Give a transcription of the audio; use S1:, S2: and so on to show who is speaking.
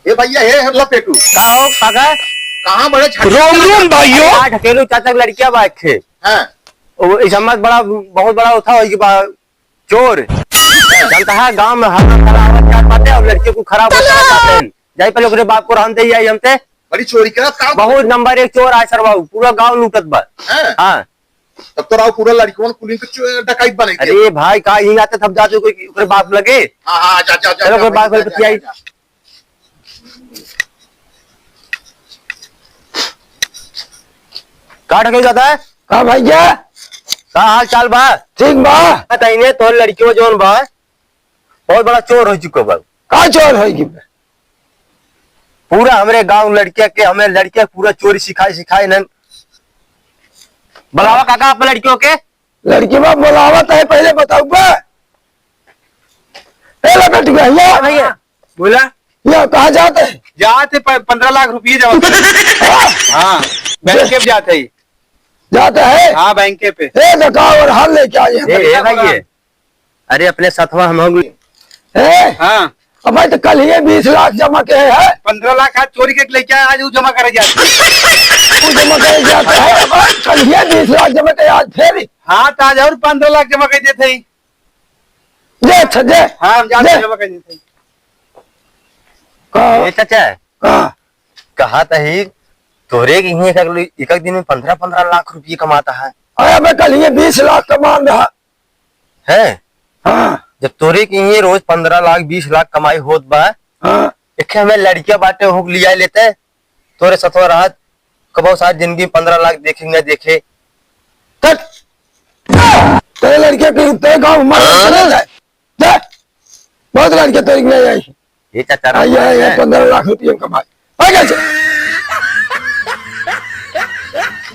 S1: ये भैया है लपेटू
S2: का हो काका?
S1: कहाँ बड़े
S3: रोम रोम भाइयों।
S2: ढकेलू चाचा की लड़कियां बाइक थे
S1: हैं?
S2: इस बड़ा बहुत बड़ा था चोर जानता है गांव में हर पाते और लड़कियों को खराब चाहते हैं। जाई पहले ओकरे बाप को रहते ही आई हमसे
S1: बड़ी चोरी करा काम
S2: बहुत नंबर 1 चोर आए सर बाबू पूरा गांव लूटत बा।
S1: हैं?
S2: हाँ
S1: तब तो राव पूरा लड़कियों पुलिस को डकैत बने थे।
S2: अरे भाई का यहीं आते थब जाते कोई ओकरे बाप लगे
S1: हाँ हाँ जा जा जा
S2: चलो कोई बात
S1: जा,
S2: बोल
S1: जा,
S2: आई
S1: जा।
S2: का ढकेल जाता है
S3: का भैया
S2: का हाल चाल बा
S3: ठीक बा।
S2: बताइए तो लड़कियों जोन बा बहुत बड़ा चोर हो चुका बा
S3: का चोर होगी?
S2: पूरा हमारे गांव लड़किया के हमें लड़किया पूरा चोरी सिखाई न बुलावा काका आप लड़कियों के
S3: लड़की बा बोलावत है पहले बताऊ बा। पहले बैठ गया
S2: भैया
S4: बोला
S3: ये कहाँ जाते हैं?
S4: जाते 15 लाख रुपये जमा कर। हाँ बैंक पे जाते ही।
S3: जाते हैं
S4: हाँ बैंक पे
S3: दिखाओ और हाल लेके आइए।
S2: ए भैया अरे अपने साथवा हम
S4: हाँ
S3: अब तो कल ही 20 लाख जमा के है
S4: 15 लाख आज चोरी के लेके आए, आज वो जमा करे जाते।
S3: वो जमा करे जाता है। अब कल ही 20 लाख जमा के आज फिर
S4: हाँ तो आज और 15 लाख जमा कर देते ही।
S3: जे छजे
S4: हाँ हम जाते जमा कर देते।
S2: ए चाचा
S3: कहा
S2: कहा था ही तोरे की ही एक दिन में 15 लाख रुपये कमाता है
S3: अरे मैं कल ही 20 लाख कमा रहा
S2: है
S3: हाँ
S2: जब तोरे की ही रोज 15 लाख 20 लाख कमाई होत बा
S3: हाँ
S2: एक हमें लड़कियां बाटे हो लिया लेते तोरे सतवा रात कबो साथ जिंदगी 15 लाख देखेंगे देखे
S3: तक तेरे लड़के के तेरे गाँव मार जाए बहुत लड़के तेरे में आई
S2: ये चाचा
S3: 15 लाख रुपये कमाई आ गया